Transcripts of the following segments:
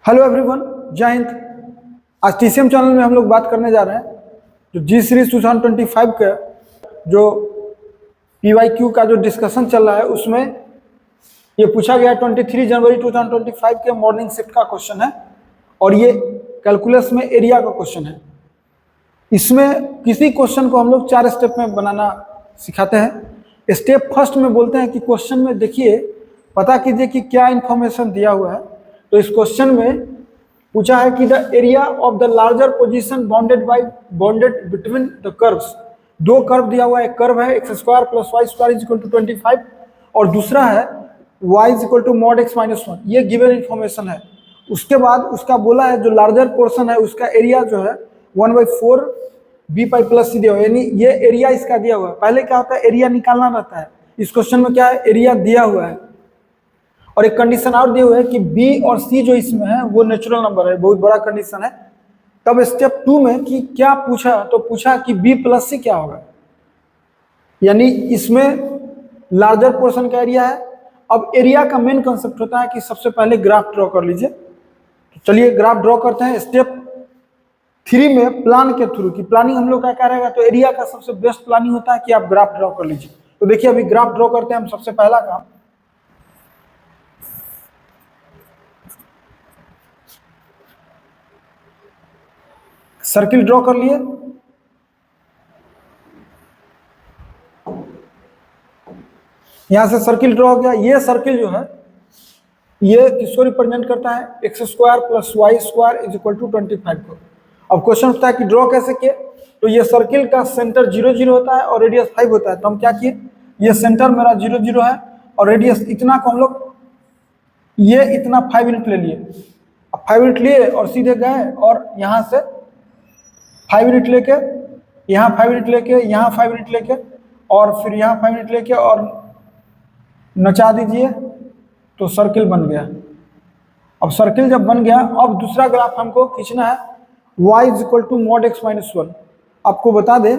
Hello everyone, जय हिंद। आज TCM channel में हम लोग बात करने जा रहे हैं जो जी सीरीज 2025 का जो पीवाईक्यू का जो डिस्कशन चल रहा है उसमें ये पूछा गया 23 जनवरी 2025 के मॉर्निंग शिफ्ट का क्वेश्चन है और ये कैलकुलस में एरिया का क्वेश्चन है। इसमें किसी क्वेश्चन को हम लोग 4 स्टेप में बनाना सिखाते हैं। स्टेप फर्स्ट में बोलते हैं कि क्वेश्चन में देखिए, पता कीजिए कि क्या इंफॉर्मेशन दिया हुआ है। तो इस क्वेश्चन में पूछा है कि the area of the larger position bounded between the curves. दो कर्व दिया हुआ है, एक कर्व है x² + y² = 25 और दूसरा है y = mod x - 1। ये गिवन इंफॉर्मेशन है। उसके बाद उसका बोला है जो लार्जर पोर्शन है उसका एरिया जो है 1/4 b पाई प्लस सी दिया हुआ है, यानी ये एरिया इसका दिया हुआ है। पहले क्या होता है, एरिया निकालना रहता है। इस क्वेश्चन में क्या है, एरिया दिया हुआ है और एक कंडीशन और दिया हुआ है कि b और c जो इसमें है वो नेचुरल नंबर है, बहुत बड़ा कंडीशन है। तब स्टेप 2 में कि क्या पूछा, तो पूछा कि b + c क्या होगा, यानी इसमें लार्जर पोर्शन का एरिया है। अब एरिया का मेन कंसेप्ट होता है कि सबसे पहले ग्राफ ड्रॉ कर लीजिए। तो चलिए ग्राफ ड्रॉ करते हैं। स्टेप 3 में प्लान के थ्रू की प्लानिंग हम लोग का क्या रहेगा, तो एरिया का सबसे बेस्ट प्लानिंग होता है कि आप ग्राफ ड्रॉ कर लीजिए। तो देखिए अभी ग्राफ ड्रॉ करते हैं हम। सबसे पहला काम, सर्किल ड्रॉ कर लिए। यहां से सर्किल ड्रॉ हो गया। ये सर्किल जो है ये किसको रिप्रेजेंट करता है, x² + y² = 25 को। अब क्वेश्चन उठता है कि ड्रॉ कैसे किए, तो ये सर्किल का सेंटर 0 0 होता है और रेडियस 5 होता है। तो हम क्या किए, ये सेंटर मेरा 0 0 है और रेडियस इतना को हम लोग ये इतना 5 यूनिट ले लिए। अब 5 यूनिट लिए और सीधे गए और यहाँ से 5 यूनिट लेके यहाँ 5 यूनिट लेके यहाँ 5 यूनिट लेके और फिर यहाँ 5 यूनिट लेके और नचा दीजिए तो सर्किल बन गया। अब सर्किल जब बन गया, अब दूसरा ग्राफ हमको खींचना है y = mod x - 1। आपको बता दें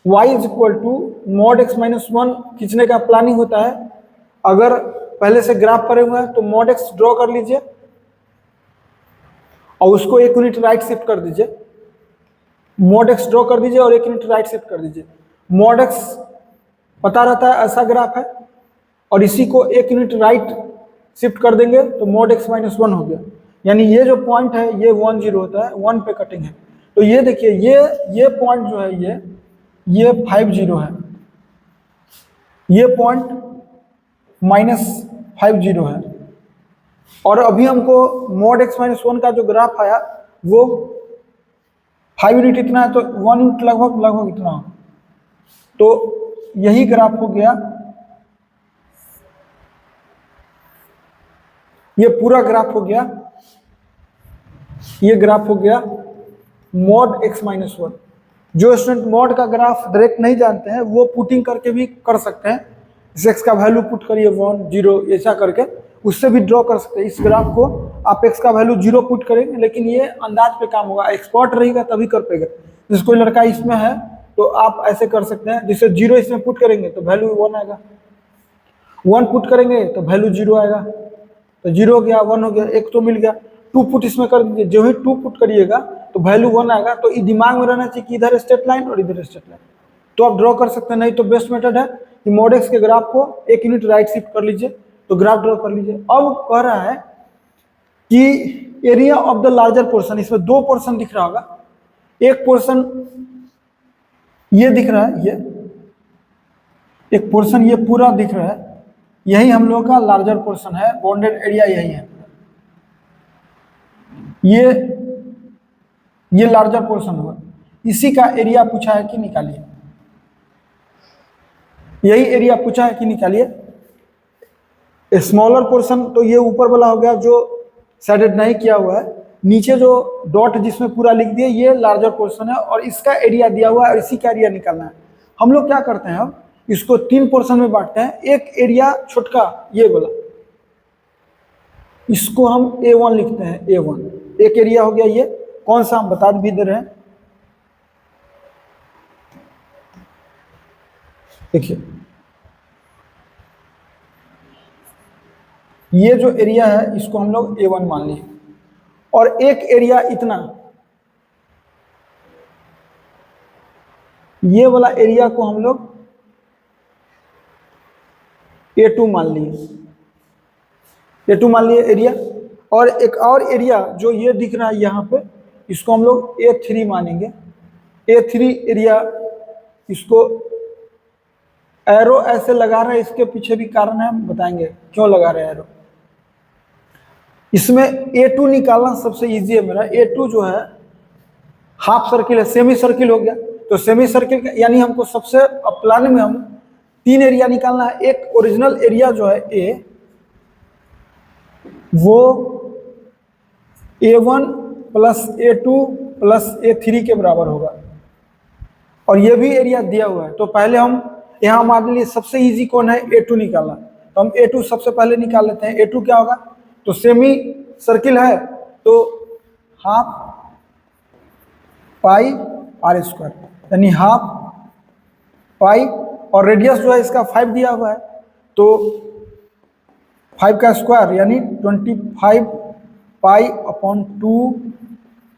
y = mod x - 1 खींचने का प्लानिंग होता है। अगर पहले से ग्राफ पड़े हुए हैं तो mod x ड्रॉ कर लीजिए और उसको 1 यूनिट राइट शिफ्ट कर दीजिए। mod x ड्रॉ कर दीजिए और 1 यूनिट राइट शिफ्ट कर दीजिए। mod x पता रहता है ऐसा ग्राफ है और इसी को 1 यूनिट राइट शिफ्ट कर देंगे तो mod x - 1 हो गया। यानी ये जो पॉइंट है ये 1 0 होता है, 1 पे कटिंग है। तो ये देखिए ये पॉइंट जो है ये 5 0 है, ये पॉइंट -5 0 है। और अभी हमको mod x - 1 का जो ग्राफ आया वो 5 यूनिट इतना है, तो 1 यूनिट लगभग इतना हो। तो यही ग्राफ हो गया, ये पूरा ग्राफ हो गया, ये ग्राफ हो गया mod x - 1। जो स्टूडेंट mod का ग्राफ डायरेक्ट नहीं जानते हैं वो पुटिंग करके भी कर सकते हैं। इस x का वैल्यू पुट करिए 1 0 ऐसा करके, उससे भी ड्रॉ कर सकते हैं। इस ग्राफ को आप x का वैल्यू 0 पुट करेंगे, लेकिन ये अंदाज पे काम होगा, एक्सपर्ट रहेगा तभी कर पाएगा। जैसे कोई लड़का इसमें है तो आप ऐसे कर सकते हैं, जैसे 0 इसमें पुट करेंगे तो वैल्यू 1 आएगा, 1 पुट करेंगे तो वैल्यू 0 आएगा, तो 0 हो गया, 1 हो गया, 1 तो मिल गया। 2 पुट इसमें कर दीजिए, जो ही 2 पुट करिएगा तो वैल्यू 1 आएगा। तो ये दिमाग में रहना चाहिए कि इधर स्ट्रेट लाइन और इधर स्ट्रेट लाइन, तो आप ड्रॉ कर सकते हैं। नहीं तो बेस्ट मेथड है कि mod x के ग्राफ को 1 यूनिट राइट शिफ्ट कर लीजिए तो ग्राफ ड्रॉ कर लीजिए। अब कह रहा है कि area of the larger portion, इसमें 2 पोर्शन दिख रहा होगा। एक पोर्शन ये दिख रहा है, ये एक पोर्शन ये पूरा दिख रहा है, यही हम लोग का लार्जर पोर्शन है, बाउंडेड एरिया यही है। ये लार्जर पोर्शन हुआ, इसी का एरिया पूछा है कि निकालिए। यही एरिया पूछा है कि निकालिए। स्मॉलर पोर्शन तो ये ऊपर वाला हो गया जो शेडेड नहीं किया हुआ है, नीचे जो डॉट जिसमें पूरा लिख दिए ये लार्जर पोर्शन है और इसका एरिया दिया हुआ है और इसी का एरिया निकालना है। हम लोग क्या करते हैं, हम इसको 3 पोर्शन में बांटते हैं। एक एरिया छोटका ये वाला, इसको हम A1 लिखते हैं, A1 एक एरिया हो गया। ये कौन सा हम बता भी दे रहे हैं, देखिए ये जो एरिया है इसको हम लोग A1 मान लिए। और एक एरिया इतना, ये वाला एरिया को हम लोग A2 मान लिए, A2 मान लिए एरिया। और एक और एरिया जो ये दिख रहा है यहाँ पे, इसको हम लोग A3 मानेंगे। A3 एरिया, इसको एरो ऐसे लगा रहे हैं, इसके पीछे भी कारण है, हम बताएंगे क्यों लगा रहे हैं एरो। इसमें A2 निकालना सबसे इजी है मेरा। A2 जो है हाफ सर्किल है, सेमी सर्किल हो गया। तो सेमी सर्किल यानी हमको सबसे प्लान में हम 3 एरिया निकालना है। एक ओरिजिनल एरिया जो है A, वो A1 plus A2 plus A3 के बराबर होगा, और ये भी एरिया दिया हुआ है। तो पहले हम यहाँ हमारे लिए सबसे इजी कौन है, A2 निकालना। तो हम A2 सबसे पहले निकाल लेते हैं। A2 क्या होगा, तो सेमी सर्किल है तो हाफ पाई R स्क्वायर, यानी हाफ पाई, और रेडियस जो है इसका 5 दिया हुआ है, तो 5 का स्क्वायर यानी 25 पाई अपॉन 2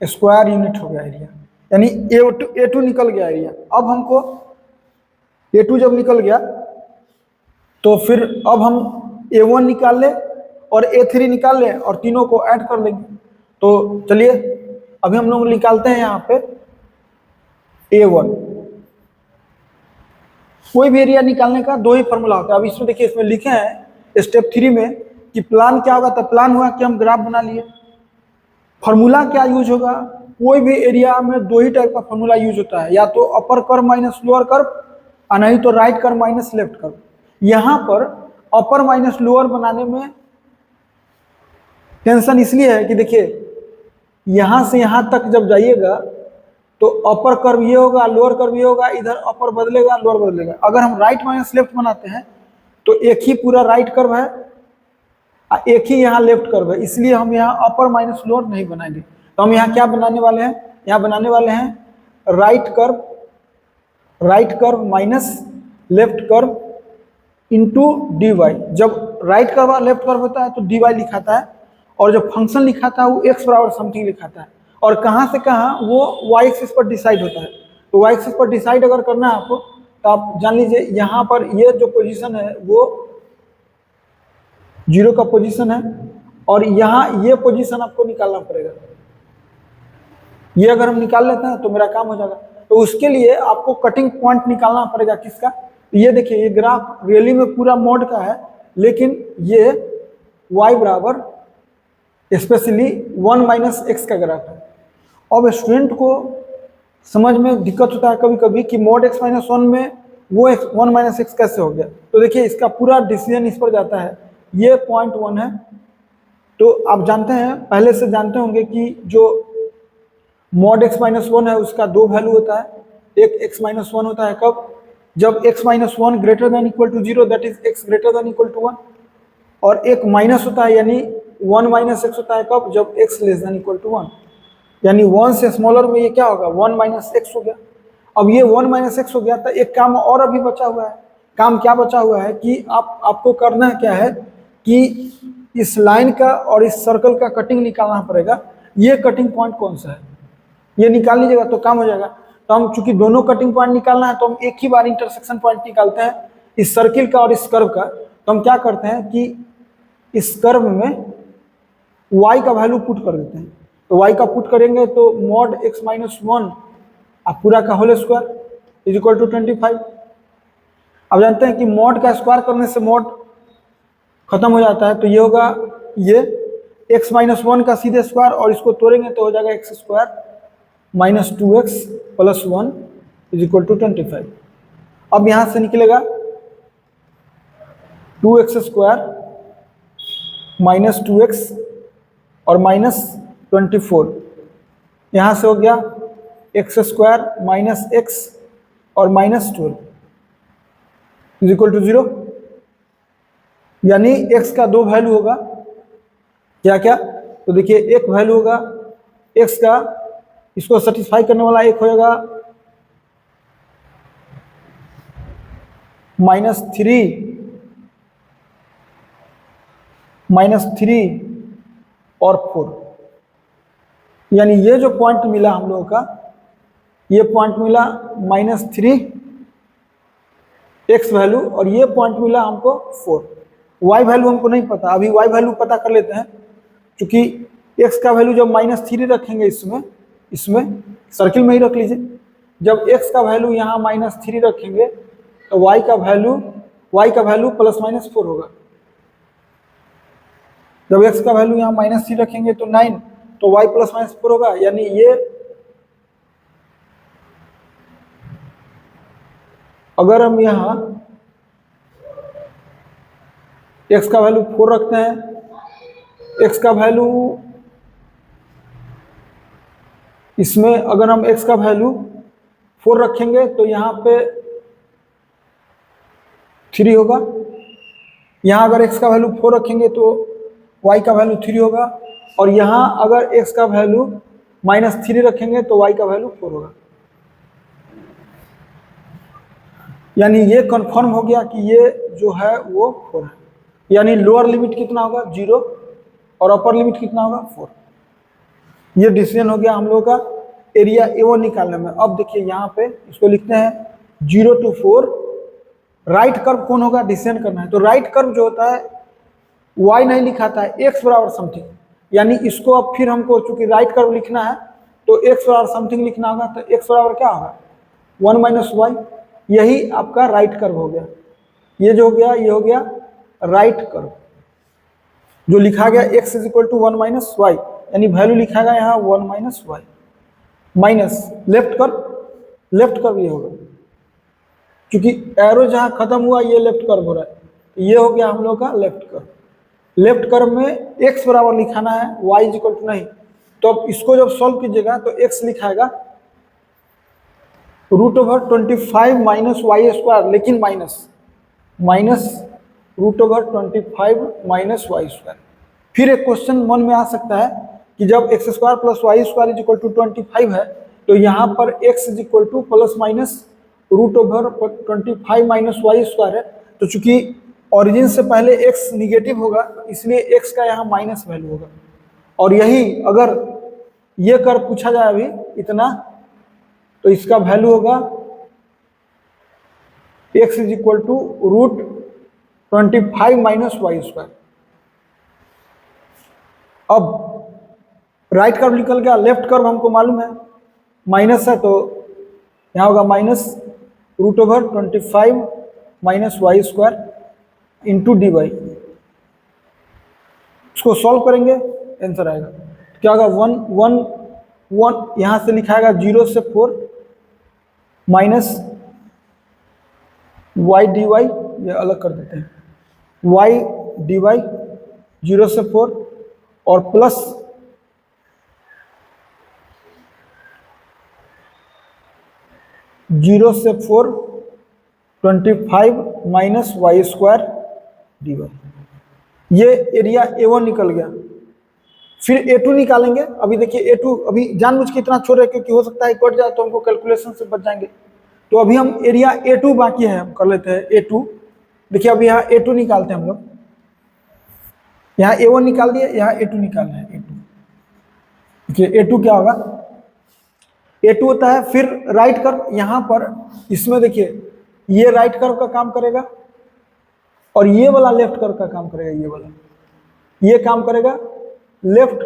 स्क्वायर यूनिट हो गया एरिया, यानी A2 निकल गया एरिया। अब हमको A2 जब निकल गया तो फिर अब हम A1 निकाल ले और A3 निकाल ले और तीनों को ऐड कर लेंगे। तो चलिए अभी हम लोग निकालते हैं यहाँ पे A1। कोई भी एरिया निकालने का 2 ही फॉर्मूला होता है। अब इसमें देखिए, इसमें लिखे हैं स्टेप 3 में कि प्लान क्या होगा। तो प्लान हुआ कि हम ग्राफ बना लिए। फॉर्मूला क्या यूज होगा, कोई भी एरिया में 2 ही टाइप का फॉर्मूला यूज होता है, या तो upper curve minus lower curve, और नहीं तो right curve minus left curve. यहाँ पर अपर माइनस लोअर बनाने में टेंशन इसलिए है कि देखिए, यहाँ से यहाँ तक जब जाइएगा तो अपर कर्व ये होगा, लोअर कर्व ये होगा, इधर अपर बदलेगा, लोअर बदलेगा। अगर हम राइट माइनस लेफ्ट बनाते हैं तो एक ही पूरा राइट कर्व है, एक ही यहाँ लेफ्ट कर्व है, इसलिए हम यहाँ अपर माइनस लोअर नहीं बनाएंगे। तो हम यहाँ क्या बनाने वाले हैं, यहाँ बनाने वाले हैं right curve minus left curve into dy। जब राइट कर्व और लेफ्ट कर्व होता है तो dy लिखाता है, और जब फंक्शन लिखाता है वो x बराबर समथिंग लिखाता है, और कहाँ से कहाँ वो y एक्सिस पर डिसाइड होता है। तो y एक्सिस पर डिसाइड अगर करना है आपको, तो आप जान लीजिए यहाँ पर ये जो पोजीशन है वो 0 का पोजीशन है, और यहाँ ये पोजीशन आपको निकालना पड़ेगा। ये अगर हम निकाल लेते हैं तो मेरा काम हो जाएगा। तो उसके लिए आपको कटिंग पॉइंट निकालना पड़ेगा किसका, ये देखिए, ये ग्राफ रियली में पूरा मोड का है, लेकिन ये y बराबर स्पेशली 1 माइनस एक्स का ग्राफ है। अब स्टूडेंट को समझ में दिक्कत होता है कभी कभी कि मोड x माइनस 1 में वो 1 माइनस एक्स कैसे हो गया। तो देखिए, इसका पूरा डिसीजन इस पर जाता है। ये पॉइंट 1 है, तो आप जानते हैं, पहले से जानते होंगे कि जो मॉड x माइनस 1 है उसका 2 वैल्यू होता है। एक x माइनस 1 होता है कब, जब x minus 1 greater than equal to 0, that is x greater than equal to 1। और एक माइनस होता है यानी 1 माइनस एक्स होता है कब, जब x less than equal to 1, यानी 1 से स्मॉलर में ये क्या होगा, 1 माइनस एक्स हो गया। अब ये 1 माइनस एक्स हो गया, तो एक काम और अभी बचा हुआ है। काम क्या बचा हुआ है कि आपको करना क्या है कि इस लाइन का और इस सर्कल का कटिंग निकालना पड़ेगा। ये कटिंग पॉइंट कौन सा है, ये निकाल लीजिएगा तो काम हो जाएगा। तो हम चूंकि दोनों कटिंग पॉइंट निकालना है, तो हम एक ही बार इंटरसेक्शन पॉइंट निकालते हैं, इस सर्किल का और इस कर्व का। तो हम क्या करते हैं कि इस कर्व में y का वैल्यू पुट कर देते हैं। तो y का पुट करेंगे तो मॉड x माइनस 1 आप पूरा का whole square is equal to 25। अब जानते हैं कि मॉड का स्क्वायर करने से मॉड खत्म हो जाता है, तो ये होगा ये x माइनस 1 का सीधे स्क्वायर, और इसको तोड़ेंगे तो हो जाएगा x square minus 2x plus 1 is equal to 25। अब यहाँ से निकलेगा 2x स्क्वायर माइनस 2x और माइनस 24, यहाँ से हो गया एक्स स्क्वायर माइनस एक्स और माइनस 12 इज इक्वल टू 0। यानी x का 2 वैल्यू होगा, क्या क्या, तो देखिए एक वैल्यू होगा x का, इसको सेटिस्फाई करने वाला एक होगा -3 और 4, यानी ये जो पॉइंट मिला हम लोगों का, ये पॉइंट मिला -3 x वैल्यू, और ये पॉइंट मिला हमको 4। y वैल्यू हमको नहीं पता, अभी y वैल्यू पता कर लेते हैं। क्योंकि x का वैल्यू जब -3 रखेंगे इसमें सर्किल में ही रख लीजिए, जब x का वैल्यू यहाँ -3 रखेंगे तो y का वैल्यू ±4 होगा। जब x का वैल्यू यहाँ -3 रखेंगे तो 9, तो y ±4 होगा। यानी ये अगर हम यहाँ x का वैल्यू 4 रखते हैं, x का वैल्यू इसमें अगर हम x का वैल्यू 4 रखेंगे तो यहाँ पे 3 होगा। यहाँ अगर x का वैल्यू 4 रखेंगे तो y का वैल्यू 3 होगा, और यहाँ अगर x का वैल्यू -3 रखेंगे तो y का वैल्यू 4 होगा। यानी ये कंफर्म हो गया कि ये जो है वो 4 है। यानी लोअर लिमिट कितना होगा 0 और अपर लिमिट कितना होगा 4। ये डिसीजन हो गया हम लोगों का एरिया A1 निकालने में। अब देखिए यहाँ पे इसको लिखते हैं 0 to 4। राइट कर्व कौन होगा डिसीजन करना है। तो राइट कर्व जो होता है y नहीं लिखाता है, x बराबर समथिंग। यानी इसको अब फिर हमको चूंकि राइट कर्व लिखना है तो x बराबर समथिंग लिखना होगा। तो x बराबर क्या होगा 1 - y। यही आपका राइट कर्व हो गया। ये जो हो गया ये हो गया राइट कर्व, जो लिखा गया x = 1 - y, यानी वैल्यू लिखा गया यहाँ 1 - y माइनस लेफ्ट कर्व ये होगा। क्योंकि एरो जहाँ खत्म हुआ ये लेफ्ट कर्व हो रहा है, ये हो गया हम लोग का लेफ्ट कर्व। लेफ्ट कर्व में x बराबर लिखाना है, y = नहीं। तो अब इसको जब सॉल्व कीजिएगा तो x लिखाएगा √25 - y², लेकिन माइनस √25 - y²। फिर एक क्वेश्चन मन में आ सकता है कि जब x² + y² = 25 है तो यहाँ पर x = ±√25 - y² है। तो चूंकि ओरिजिन से पहले x निगेटिव होगा इसलिए x का यहाँ माइनस वैल्यू होगा। और यही अगर ये कर पूछा जाए अभी इतना, तो इसका वैल्यू होगा x = √25 - y²। अब राइट कर्व निकल गया, लेफ्ट कर्व हमको मालूम है माइनस है, तो यहाँ होगा -√25 - y² इंटू dy। इसको सॉल्व करेंगे आंसर आएगा क्या होगा 1 यहाँ से लिखाएगा 0 से 4 माइनस y dy, ये अलग कर देते हैं, y dy 0 से 4 और प्लस (0 से 4) 25 - y² dy। ये एरिया A1 निकल गया। फिर A2 निकालेंगे। अभी देखिए A2 अभी जानबूझ के इतना छोड़ रहे क्योंकि हो सकता है कट जाए तो हमको कैलकुलेशन से बच जाएंगे। तो अभी हम एरिया A2 बाकी है, हम कर लेते हैं A2। देखिए अभी यहाँ A2 निकालते हैं हम लोग। यहाँ A1 निकाल दिए, यहाँ A2 निकालना है। A2 देखिए A2 क्या होगा, A2 होता है फिर राइट कर्व। यहाँ पर इसमें देखिए ये राइट कर्व का काम करेगा और ये वाला लेफ्ट कर्व का काम करेगा। ये वाला ये काम करेगा लेफ्ट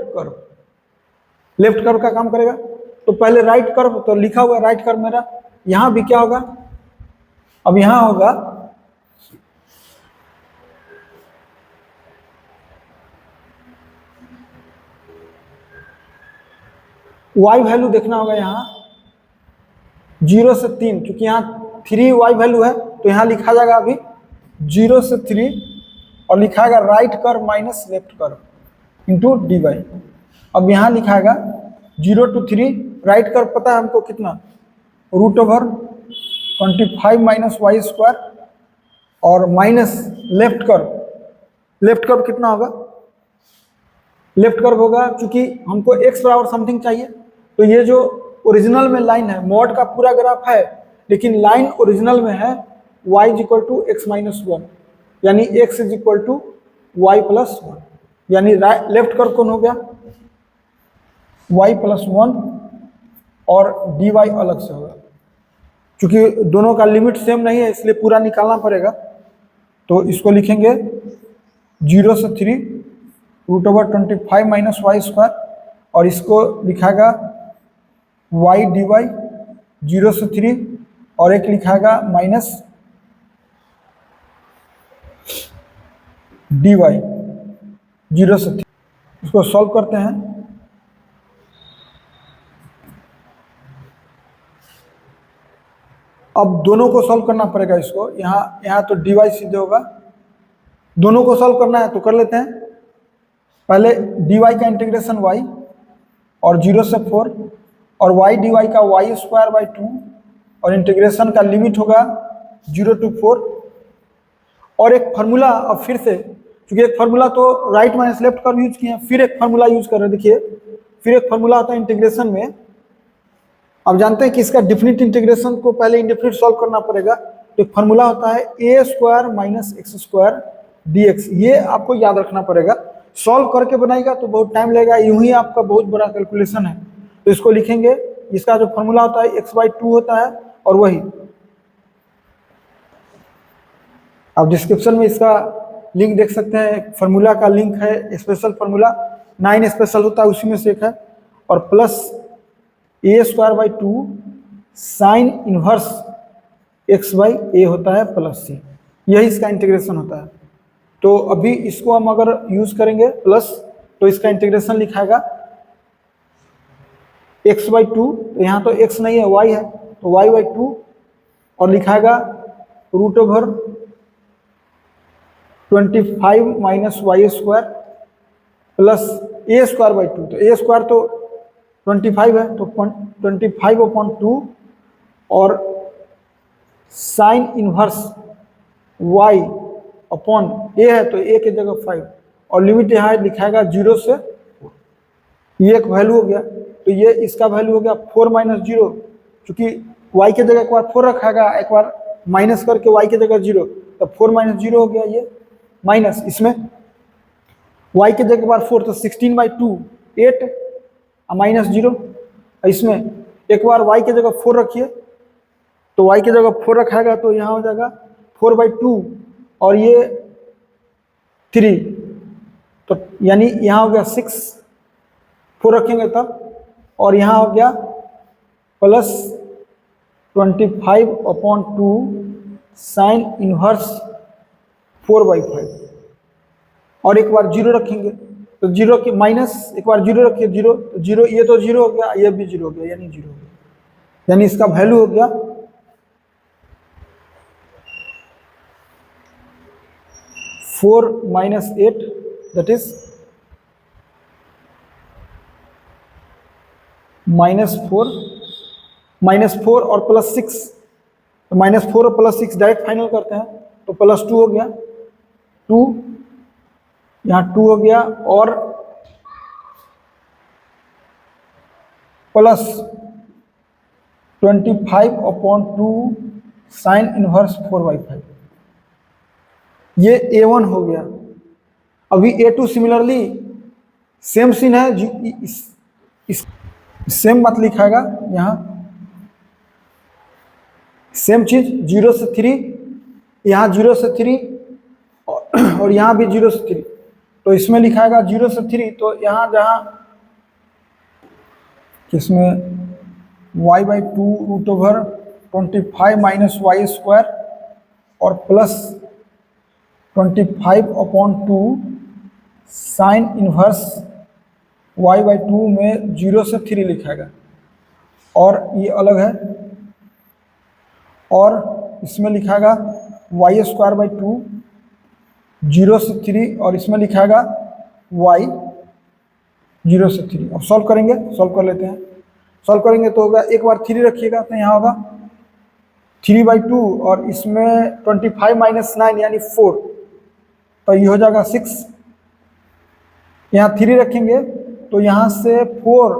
कर्व का काम करेगा। तो पहले राइट कर्व, तो लिखा हुआ राइट कर्व मेरा। यहाँ भी क्या होगा, अब यहाँ होगा y वैल्यू देखना होगा यहाँ 0 से 3, क्योंकि यहाँ 3y वैल्यू है तो यहाँ लिखा जाएगा अभी 0 से 3 और लिखाएगा right curve minus left curve into dy। अब यहाँ लिखाएगा 0 to 3 राइट कर्व पता है हमको कितना √25 - y² और माइनस लेफ्ट कर्व कितना होगा, लेफ्ट कर्व होगा क्योंकि हमको x बराबर समथिंग चाहिए। तो ये जो ओरिजिनल में लाइन है, मॉड का पूरा ग्राफ है लेकिन लाइन ओरिजिनल में है y = x - 1, यानी x = y + 1, यानी लेफ्ट कर्व कौन हो गया y प्लस 1 और dy अलग से होगा। क्योंकि दोनों का लिमिट सेम नहीं है इसलिए पूरा निकालना पड़ेगा। तो इसको लिखेंगे 0 से 3 √25 माइनस वाई स्क्वायर, और इसको लिखाएगा y dy 0 से 3, और एक लिखाएगा माइनस dy 0 से 3। इसको सॉल्व करते हैं। अब दोनों को सॉल्व करना पड़ेगा इसको, यहाँ तो dy सीधे होगा, दोनों को सॉल्व करना है तो कर लेते हैं। पहले dy का इंटीग्रेशन y और 0 से 4, और y dy का y स्क्वायर बाई 2, और इंटीग्रेशन का लिमिट होगा 0 to 4। और एक फार्मूला, अब फिर से, क्योंकि एक फार्मूला तो राइट माइनस लेफ्ट कर यूज किए हैं, फिर एक फार्मूला यूज कर रहे हैं। देखिए फिर एक फार्मूला होता है इंटीग्रेशन में। अब जानते हैं कि इसका डिफिनिट इंटीग्रेशन को पहले इंडेफिनिट सॉल्व करना पड़ेगा। तो एक फार्मूला होता है a square minus x square dx, ये आपको याद रखना पड़ेगा। सॉल्व करके बनाएगा तो बहुत टाइम लगेगा, यूं ही आपका बहुत बड़ा कैलकुलेशन है। तो इसको लिखेंगे, इसका जो फार्मूला होता है x/2 होता है, और वही आप डिस्क्रिप्शन में इसका लिंक देख सकते हैं। फार्मूला का लिंक है, स्पेशल फार्मूला 9 स्पेशल होता है उसी में से एक है, और plus a square by 2 sine inverse x by a होता है प्लस c, यही इसका इंटीग्रेशन होता है। तो अभी इसको हम अगर यूज करेंगे प्लस, तो इसका इंटीग्रेशन लिखाएगा x/2, तो यहाँ तो x नहीं है y है, तो y/2, और लिखाएगा √25 minus y square plus a square by 2, तो a स्क्वायर तो 25 है, तो 25/2, और sine inverse y upon a है, तो a की जगह 5, और लिमिट यहाँ लिखाएगा 0 से 4। ये एक वैल्यू हो गया, तो ये इसका वैल्यू हो गया 4 माइनस 0, क्योंकि y की जगह एक बार 4 रखाएगा, एक बार माइनस करके y की जगह 0, तो 4 माइनस 0 हो गया ये, माइनस इसमें y की जगह एक बार 4, तो 16/2 8, माइनस 0, इसमें एक बार y की जगह 4 रखिए, तो y की जगह 4 रखाएगा तो यहाँ हो जाएगा 4/2, और ये 3, तो यानी यहाँ हो गया 6, 4 रखेंगे तब, और यहाँ हो गया प्लस 25/2 साइन इनवर्स 4/5, और एक बार 0 रखेंगे, तो 0 के माइनस एक बार 0 रखिए, 0, ये तो 0 हो गया, ये भी 0 हो गया, यानी 0 हो गया, यानी इसका वैल्यू हो गया 4 माइनस 8, दैट इज -4 और प्लस 6, तो -4 और प्लस 6 डायरेक्ट फाइनल करते हैं, तो +2 हो गया, 2 यहाँ 2 हो गया, और प्लस 25/2 साइन इनवर्स 4/5, ये A1 हो गया। अभी A2 सिमिलरली सेम सीन है, इस सेम मत लिखाएगा, यहाँ सेम चीज 0 से 3, यहाँ 0 से 3, और यहाँ भी 0 से 3, तो इसमें लिखाएगा 0 से 3, तो यहाँ जहाँ किसमें y/2 √25 माइनस वाई स्क्वायर, और प्लस 25/2 साइन इनवर्स y/2 में 0 से 3 लिखाएगा, और ये अलग है, और इसमें लिखाएगा y स्क्वायर बाई 2 0 से 3, और इसमें लिखाएगा y 0 से 3। अब सॉल्व करेंगे, सॉल्व कर लेते हैं। सॉल्व करेंगे तो होगा, एक बार 3 रखिएगा, तो यहाँ होगा 3/2, और इसमें 25 माइनस 9 यानी 4, तो ये हो जाएगा 6। यहाँ 3 रखेंगे तो यहाँ से 4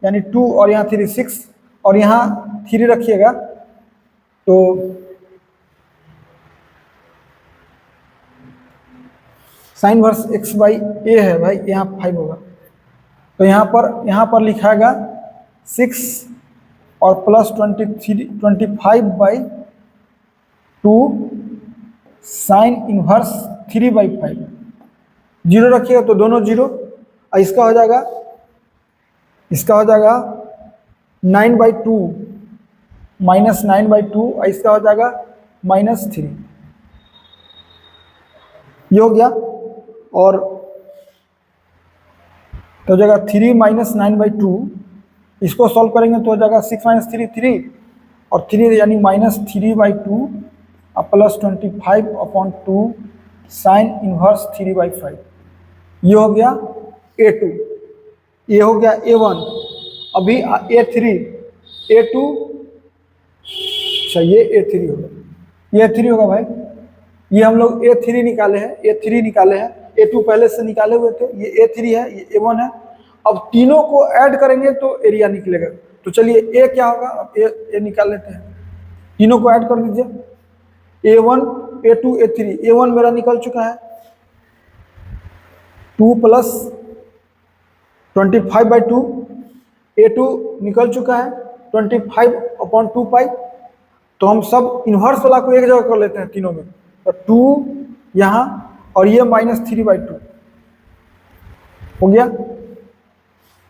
यानी 2, और यहाँ 3 6, और यहाँ 3 रखिएगा तो साइन वर्स x/a है भाई, यहाँ 5 होगा, तो यहाँ पर लिखाएगा 6 और प्लस 25/2 साइन इनवर्स 3/5, जीरो रखिएगा तो दोनों जीरो, और इसका हो जाएगा 9/2 -9/2, और इसका हो जाएगा -3, ये हो गया। और तो हो जाएगा 3 - 9/2, इसको सॉल्व करेंगे तो हो जाएगा 6 - 3 3, और 3 यानी -3/2 और प्लस 25/2 साइन इनवर्स 3/5, ये हो गया A2, ये हो गया A1। अभी A3, A2, अच्छा ये A3 होगा, ये A3 होगा भाई, ये हम लोग A3 निकाले हैं, A3 निकाले हैं, A2 पहले से निकाले हुए थे, ये A3 है, ये A1 है। अब तीनों को ऐड करेंगे तो एरिया निकलेगा। तो चलिए A क्या होगा, अब A निकाल लेते हैं, तीनों को ऐड कर दीजिए, A1 A2 A3। A1 मेरा निकल चुका है 2 + 25/2, A2 निकल चुका है 25/2 पाई। तो हम सब इन्वर्स वाला को एक जगह कर लेते हैं तीनों में, तो 2 यहाँ और ये -3/2 हो गया,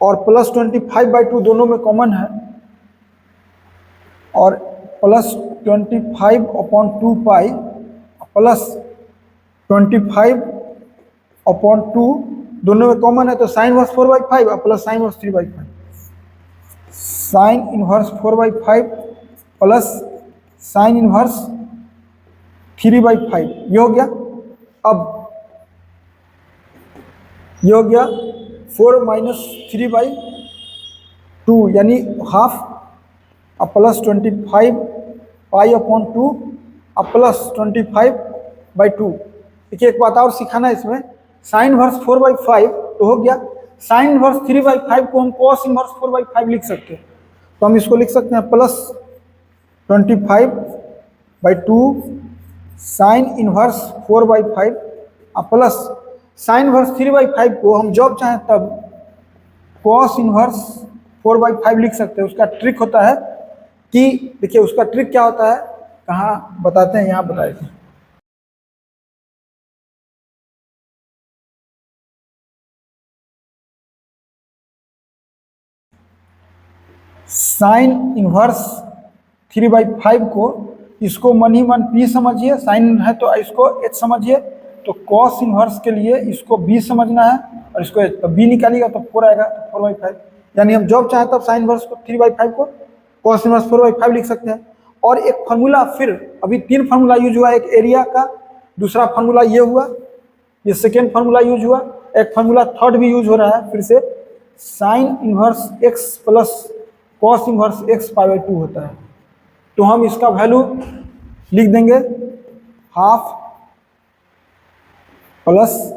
और प्लस 25/2 दोनों में कॉमन है, और प्लस 25/2 पाई प्लस 25/2 दोनों में कॉमन है, तो साइन इनवर्स 4/5 और plus sine inverse 3/5, sine inverse 4/5 plus sine inverse 3/5, ये हो गया। अब ये हो गया 4 - 3/2 यानी हाफ, और प्लस 25/2 और प्लस 25/2। देखिए एक बात और सिखाना है इसमें, साइन इनवर्स 4/5 तो हो गया, साइन इनवर्स 3/5 को हम कॉस इनवर्स 4/5 लिख सकते हैं। तो हम इसको लिख सकते हैं प्लस 25/2 साइन इनवर्स 4/5 और प्लस साइन इनवर्स 3/5 को हम जब चाहें तब कॉस इनवर्स 4/5 लिख सकते हैं। उसका ट्रिक होता है कि देखिए उसका ट्रिक क्या होता है, कहाँ बताते हैं, यहाँ बताए थे। साइन इनवर्स 3/5 को इसको मन ही मन P समझिए, साइन है तो इसको H समझिए, तो कॉस इनवर्स के लिए इसको B समझना है और इसको H, तो B निकालिएगा तो 4 आएगा, तो 4/5, यानी हम जब चाहें तब साइन इनवर्स को 3/5 को कॉस इनवर्स 4/5 लिख सकते हैं। और एक फार्मूला, फिर अभी 3 फार्मूला यूज हुआ, एक एरिया का, दूसरा फार्मूला ये हुआ, ये सेकेंड फार्मूला यूज हुआ, एक फार्मूला थर्ड भी यूज हो रहा है फिर से, sine inverse x plus cos inverse x π/2 होता है। तो हम इसका वैल्यू लिख देंगे हाफ प्लस,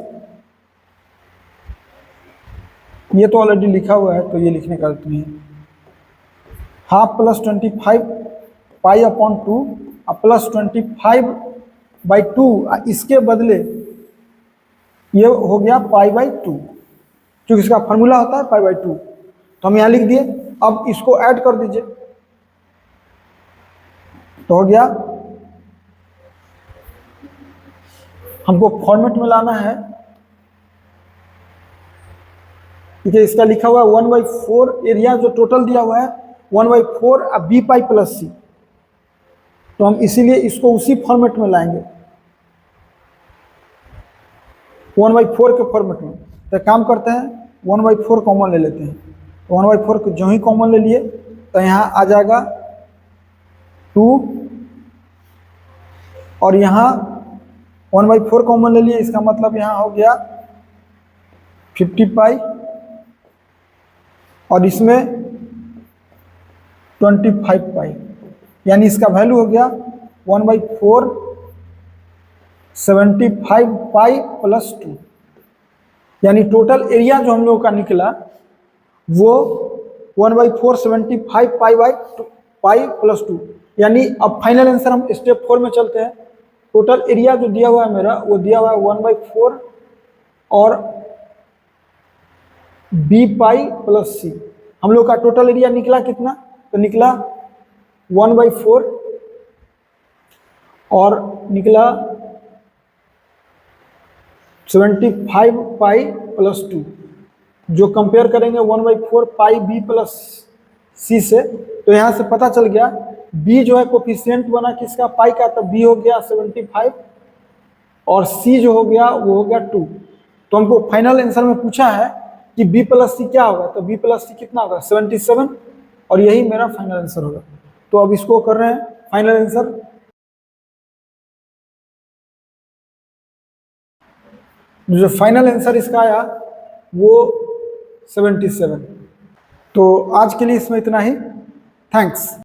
ये तो ऑलरेडी लिखा हुआ है तो ये लिखने का जरूरत नहीं है, हाफ प्लस 25π/2 और प्लस 25/2, इसके बदले ये हो गया π/2, क्योंकि इसका फार्मूला होता है π/2, तो हम यहाँ लिख दिए। अब इसको ऐड कर दीजिए तो हो गया, हमको फॉर्मेट में लाना है, ठीक है। इसका लिखा हुआ है 1/4, एरिया जो टोटल दिया हुआ है 1/4 अब B पाई प्लस C, तो हम इसीलिए इसको उसी फॉर्मेट में लाएंगे 1/4 के फॉर्मेट में। तो काम करते हैं 1/4 कॉमन ले लेते हैं, तो 1/4 को जो ही कॉमन ले लिए तो यहाँ आ जाएगा 2, और यहाँ 1/4 कॉमन ले लिए, इसका मतलब यहाँ हो गया 50π, और इसमें 25π, यानी इसका वैल्यू हो गया 1/4 75π प्लस 2, यानी टोटल एरिया जो हम लोगों का निकला वो 1/4 75π प्लस 2, यानी अब फाइनल आंसर हम स्टेप 4 में चलते हैं। टोटल एरिया जो दिया हुआ है मेरा, वो दिया हुआ है 1/4 और बी पाई प्लस सी। हम लोग का टोटल एरिया निकला कितना, तो निकला 1/4 और निकला 75 पाई प्लस 2। जो कंपेयर करेंगे 1/4 पाई बी प्लस सी से, तो यहाँ से पता चल गया बी जो है कोफिशिएंट बना किसका, पाई का, तो बी हो गया 75 और सी जो हो गया वो हो गया 2। तो हमको फाइनल आंसर में पूछा है कि बी प्लस सी क्या होगा, तो बी प्लस सी कितना होगा 77, और यही मेरा फाइनल आंसर होगा। तो अब इसको कर रहे हैं फाइनल आंसर। जो फाइनल आंसर इसका आया वो 77। तो आज के लिए इसमें इतना ही। थैंक्स।